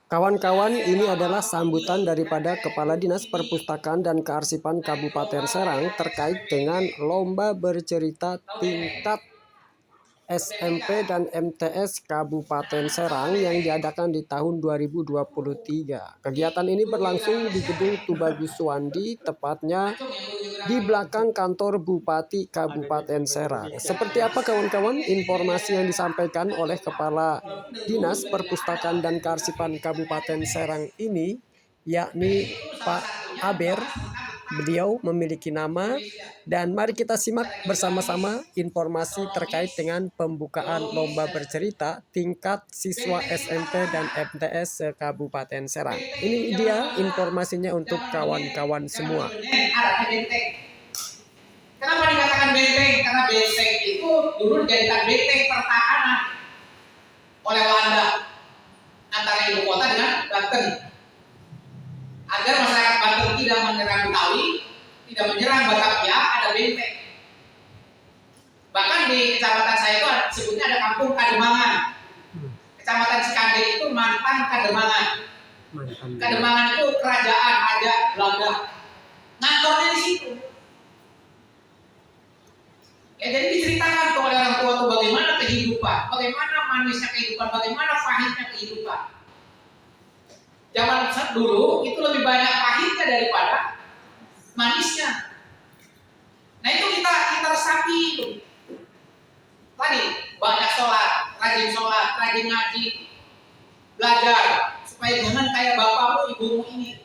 Kawan-kawan, ini adalah sambutan daripada Kepala Dinas Perpustakaan dan Kearsipan Kabupaten Serang terkait dengan lomba bercerita tingkat SMP dan MTS Kabupaten Serang yang diadakan di tahun 2023. Kegiatan ini berlangsung di Gedung Tubagus Suwandi, tepatnya di belakang kantor Bupati Kabupaten Serang. Seperti apa kawan-kawan informasi yang disampaikan oleh Kepala Dinas Perpustakaan dan Kearsipan Kabupaten Serang ini, yakni Pak Aber. Beliau memiliki nama, dan mari kita simak bersama-sama informasi terkait dengan pembukaan lomba bercerita tingkat siswa SMP dan MTS Kabupaten Serang. Ini dia informasinya untuk kawan-kawan semua. Kenapa dikatakan benteng? Karena benteng itu dulu dijadikan benteng pertahanan oleh Belanda antara ibu kota dengan Banten, agar masyarakat Banten tidak menyerang Betawi, tidak menyerang Batavia, ada benteng. Bahkan di kecamatan saya itu sebutnya ada kampung Kademangan. Kecamatan Cikande itu mantan Kademangan. Kademangan itu kerajaan Raja Belanda. Ngantornya di situ. Ya, jadi diceritakan oleh orang tua itu bagaimana kehidupan, bagaimana manisnya kehidupan, bagaimana pahitnya kehidupan. Zaman dulu itu lebih banyak pahitnya daripada manisnya. Nah itu kita resapi itu. Tadi banyak sholat, rajin ngaji, belajar supaya jangan kayak bapakmu, ibumu ini.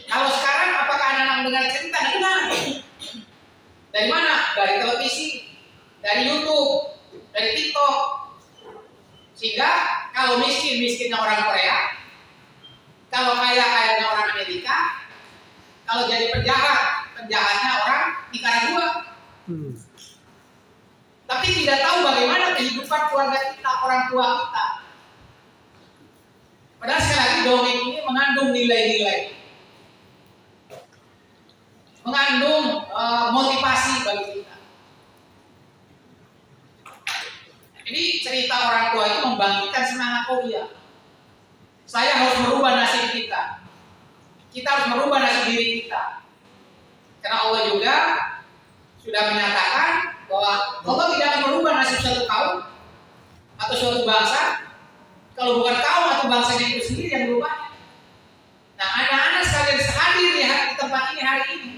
Kalau sekarang apakah anak-anak mendengar cerita? Dengar. Dari mana? Dari televisi, dari YouTube, dari TikTok. Sehingga kalau miskinnya orang Korea, kalau kayanya orang Amerika, kalau jadi penjahatnya orang Nicaragua. Tapi tidak tahu bagaimana kehidupan keluarga kita, orang tua kita. Padahal sekali lagi dongeng ini mengandung nilai-nilai, mengandung motivasi bagi kita. Jadi cerita orang tua itu membangkitkan semangat, oh iya, saya harus merubah nasib kita. Kita harus merubah nasib diri kita. Karena Allah juga sudah menyatakan bahwa Allah tidak akan merubah nasib suatu kaum atau suatu bangsa kalau bukan kaum atau bangsanya itu sendiri yang berubah. Nah, anak-anak sekalian hadir di tempat ini hari ini.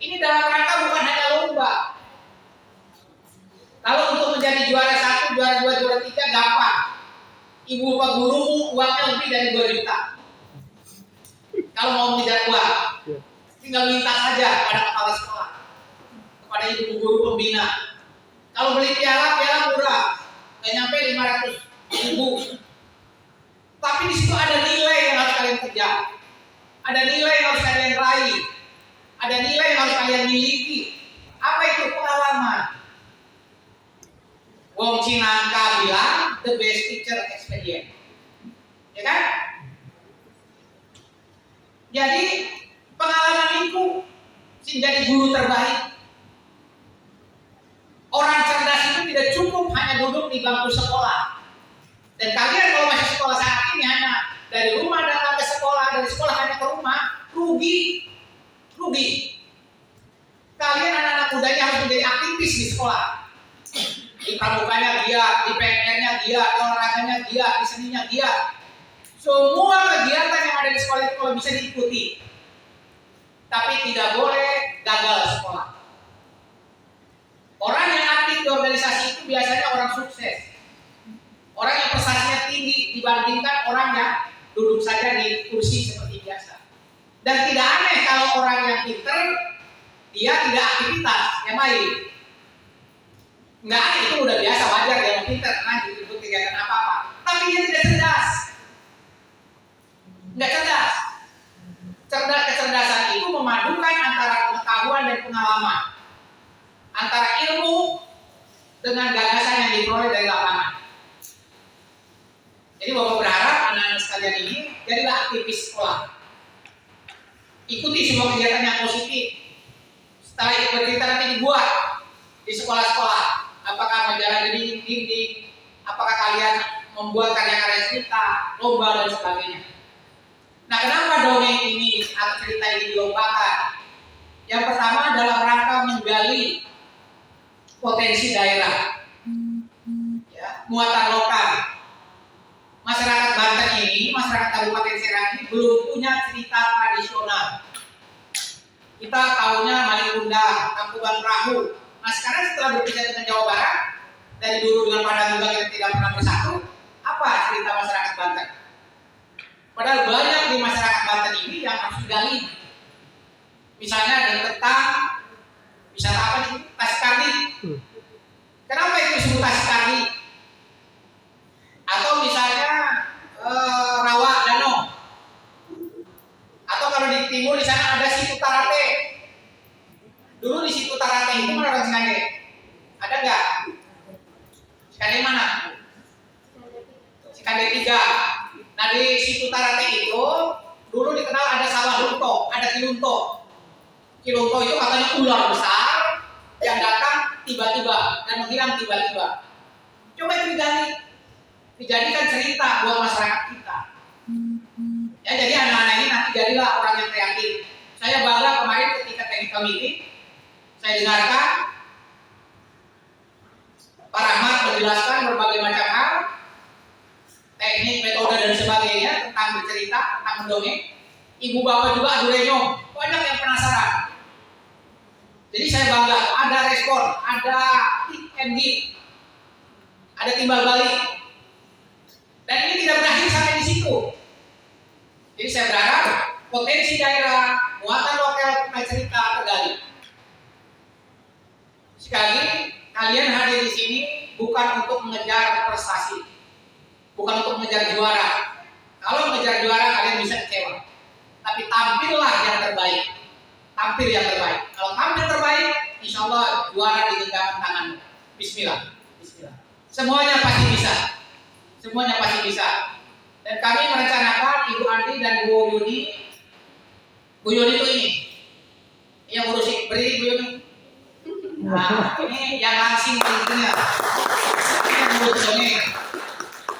Ini dalam rangka bukan hanya lomba. Kalau untuk menjadi juara 1, juara 2, juara 3 gampang. Ibu bapak gurumu uangnya lebih dari 2 juta. Kalau mau mengejar uang, tinggal minta saja pada kepala sekolah, kepada ibu guru pembina. Kalau beli piala murah, nggak nyampe 500.000. Tapi di situ ada nilai yang harus kalian kejar, ada nilai yang harus kalian raih, ada nilai yang harus kalian miliki. Apa itu? Pengalaman. Wong Cinangka bilang the best teacher experience, ya kan? Jadi pengalaman itu menjadi guru terbaik. Orang cerdas itu tidak cukup hanya duduk di bangku sekolah. Dan kalian kalau masih sekolah saat ini hanya dari rumah datang ke sekolah, dari sekolah hanya ke rumah, rugi. Kalian anak-anak mudanya harus menjadi aktivis di sekolah. Di pramuganya giat, di PNR-nya giat, di olahraganya giat, di seninya giat. Semua kegiatan yang ada di sekolah itu kalau bisa diikuti. Tapi tidak boleh gagal sekolah. Orang yang aktif di organisasi itu biasanya orang sukses. Orang yang prestasinya tinggi dibandingkan orang yang duduk saja di kursi seperti biasa. Dan tidak aneh kalau orang yang pintar, dia tidak aktivitas yang lain. Nggak aneh, itu udah biasa, wajar dia yang pintar karena ikut kegiatan apa-apa. Tapi dia tidak cerdas. Nggak cerdas. Kecerdasan itu memadukan antara pengetahuan dan pengalaman, antara ilmu dengan gagasan yang diperoleh dari lapangan. Jadi Bapak berharap anak-anak sekalian ini jadilah aktivis sekolah. Ikuti semua kegiatan yang positif. Setelah ikut bercerita nanti dibuat di sekolah-sekolah. Apakah majalah dinding, apakah kalian membuat karya-karya cerita, lomba dan sebagainya. Nah, kenapa dongeng ini atau cerita ini dilombakan? Yang pertama dalam rangka menggali potensi daerah, ya, muatan lokal. Masyarakat Banten ini, masyarakat Kabupaten Serang ini belum punya cerita tradisional. Kita tahunya Malikunda, Kampungan Perahu. Nah, sekarang setelah berpisah dengan Jawa Barat, dari dulu dengan Padang Duga kita tidak pernah bersatu, apa cerita masyarakat Banten? Padahal banyak di masyarakat Banten ini yang harus digali. Misalnya ada tentang wisata apa nih? Taskardi. Kenapa itu disebut Taskardi? Atau misalnya Rawa Danau. Atau kalau di timur di sana ada Situ Tarate. Dulu di Situ Tarate itu mana orang Cikande? Ada nggak? Cikande mana? Cikande 3. Nah di Situ Tarate itu dulu dikenal ada sawah lunto, ada kilunto. Kilunto itu katanya ular besar yang datang tiba-tiba dan menghilang tiba-tiba. Coba itu dijadikan cerita buat masyarakat kita. Ya, jadi anak-anak ini nanti jadilah orang yang kreatif. Saya bangga kemarin ketika technical meeting, saya dengarkan Pak Rahmat menjelaskan berbagai macam hal, teknik, metode dan sebagainya tentang bercerita, tentang mendongeng. Ibu bapak juga adu renyong, banyak yang penasaran. Jadi saya bangga, ada respon, ada tip and give, ada timbal balik. Dan ini tidak berakhir sampai di situ. Jadi saya berharap potensi daerah, muatan lokal cerita tergali. Sekali lagi, kalian hadir di sini bukan untuk mengejar prestasi, bukan untuk mengejar juara. Kalau mengejar juara kalian bisa kecewa. Tapi tampillah yang terbaik. Tampil yang terbaik. Kalau tampil terbaik, insya Allah juara di genggaman tanganmu. Bismillah. Bismillah. Semuanya pasti bisa. Semuanya pasti bisa. Dan kami merencanakan Ibu Andi dan Bu Yuni. Bu Yuni itu ini yang ngurusin, beri Bu Yuni. Nah, ini yang langsing pentingnya. Ini yang ngurus dongeng.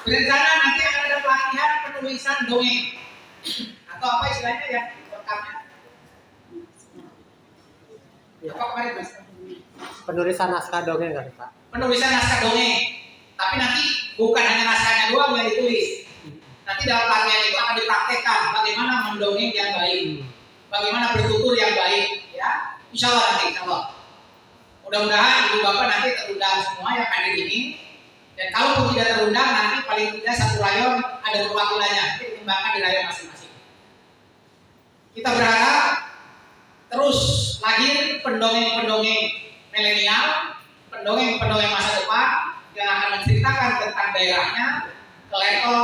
Berencana nanti akan ada pelatihan penulisan dongeng. Atau apa istilahnya ya, lengkapnya. Apa kemarin Mas? Penulisan naskah dongeng kan Pak? Penulisan naskah dongeng. Tapi nanti bukan hanya naskahnya doang yang ditulis. Nanti dalam pelatihan itu akan dipraktekkan bagaimana mendongeng yang baik, bagaimana bertutur yang baik, ya. Insya Allah nanti, insya Allah. Mudah-mudahan ibu bapak nanti terundang semua yang hadir ini. Dan kalau tidak terundang nanti paling tidak satu rayon ada perwakilannya, dikembangkan di rayon masing-masing. Kita berharap terus lahir pendongeng-pendongeng milenial, pendongeng-pendongeng masa depan yang akan menceritakan tentang daerahnya ke level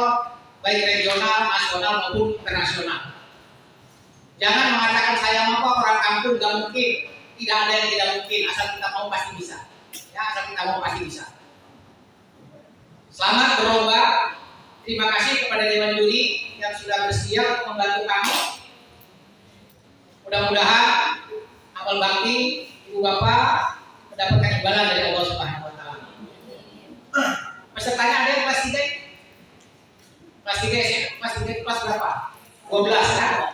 baik regional, nasional maupun internasional. Jangan mengatakan saya mau orang kampung gak mungkin. Tidak ada yang tidak mungkin, asal kita mau pasti bisa. Ya, asal kita mau pasti bisa. Selamat berlomba. Terima kasih kepada Dewan Juri yang sudah bersedia untuk membantu kami. Mudah-mudahan amal bakti ibu bapak mendapatkan imbalan dari Allah Subhanahu wa taala. Pesertanya ada yang kelas 3? Kelas 3 kelas berapa? 12 kan?